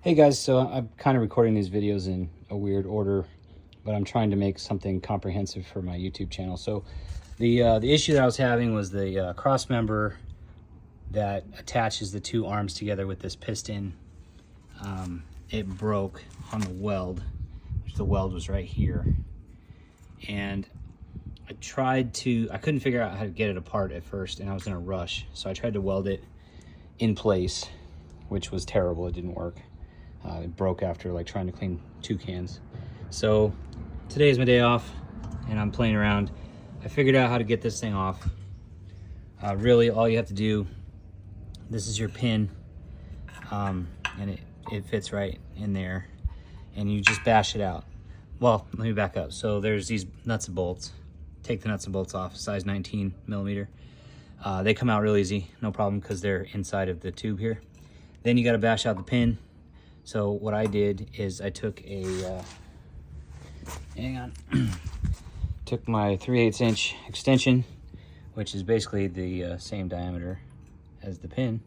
Hey guys, so I'm kind of recording these videos in a weird order, but I'm trying to make something comprehensive for my YouTube channel. So the issue that I was having was the cross member that attaches the two arms together with this piston. It broke on the weld, which the weld was right here. And I couldn't figure out how to get it apart at first, and I was in a rush. So I tried to weld it in place, which was terrible. It didn't work. It broke after like trying to clean 2 cans. So today is my day off and I'm playing around. I figured out how to get this thing off. Really all you have to do, this is your pin, and it fits right in there, and you just bash it out. Well, let me back up. So there's these nuts and bolts. Take the nuts and bolts off, size 19 millimeter. They come out real easy, no problem, because they're inside of the tube here. Then you got to bash out the pin. So what I did is I took a, took my 3/8 inch extension, which is basically the same diameter as the pin,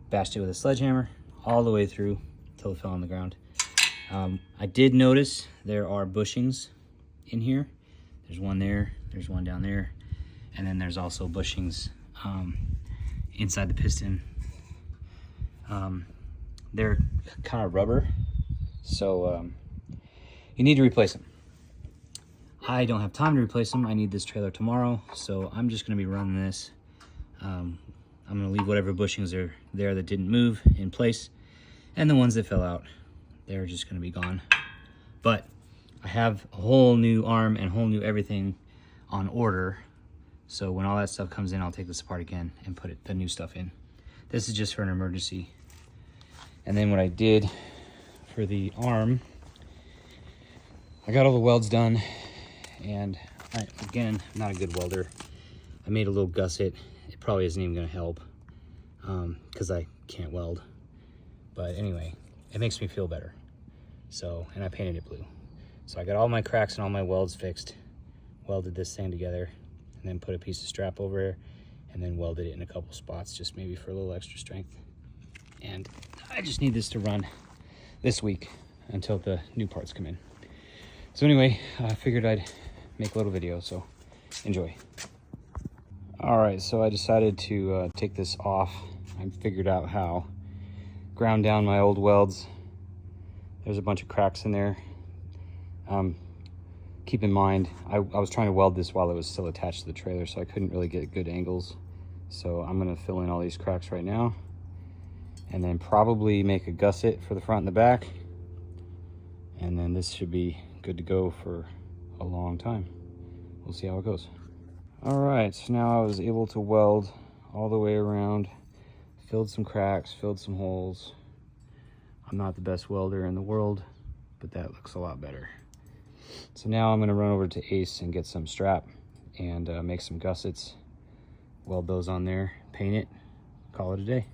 bashed it with a sledgehammer all the way through till it fell on the ground. I did notice there are bushings in here. There's one there, there's one down there, and then there's also bushings inside the piston. They're kind of rubber, so you need to replace them. I don't have time to replace them. I need this trailer tomorrow, so I'm just going to be running this. I'm going to leave whatever bushings are there that didn't move in place, and the ones that fell out, they're just going to be gone. But I have a whole new arm and whole new everything on order, so when all that stuff comes in, I'll take this apart again and put the new stuff in. This is just for an emergency. And then what I did for the arm, I got all the welds done, and again, I'm not a good welder. I made a little gusset. It probably isn't even gonna help because I can't weld. But anyway, it makes me feel better. So, and I painted it blue. So I got all my cracks and all my welds fixed, welded this thing together, and then put a piece of strap over it, and then welded it in a couple spots, just maybe for a little extra strength. And I just need this to run this week until the new parts come in. So anyway, I figured I'd make a little video, so enjoy. All right, so I decided to take this off. I figured out how. Ground down my old welds. There's a bunch of cracks in there. Keep in mind, I was trying to weld this while it was still attached to the trailer, so I couldn't really get good angles. So I'm gonna fill in all these cracks right now, and then probably make a gusset for the front and the back. And then this should be good to go for a long time. We'll see how it goes. All right, so now I was able to weld all the way around, filled some cracks, filled some holes. I'm not the best welder in the world, but that looks a lot better. So now I'm gonna run over to Ace and get some strap and make some gussets, weld those on there, paint it, call it a day.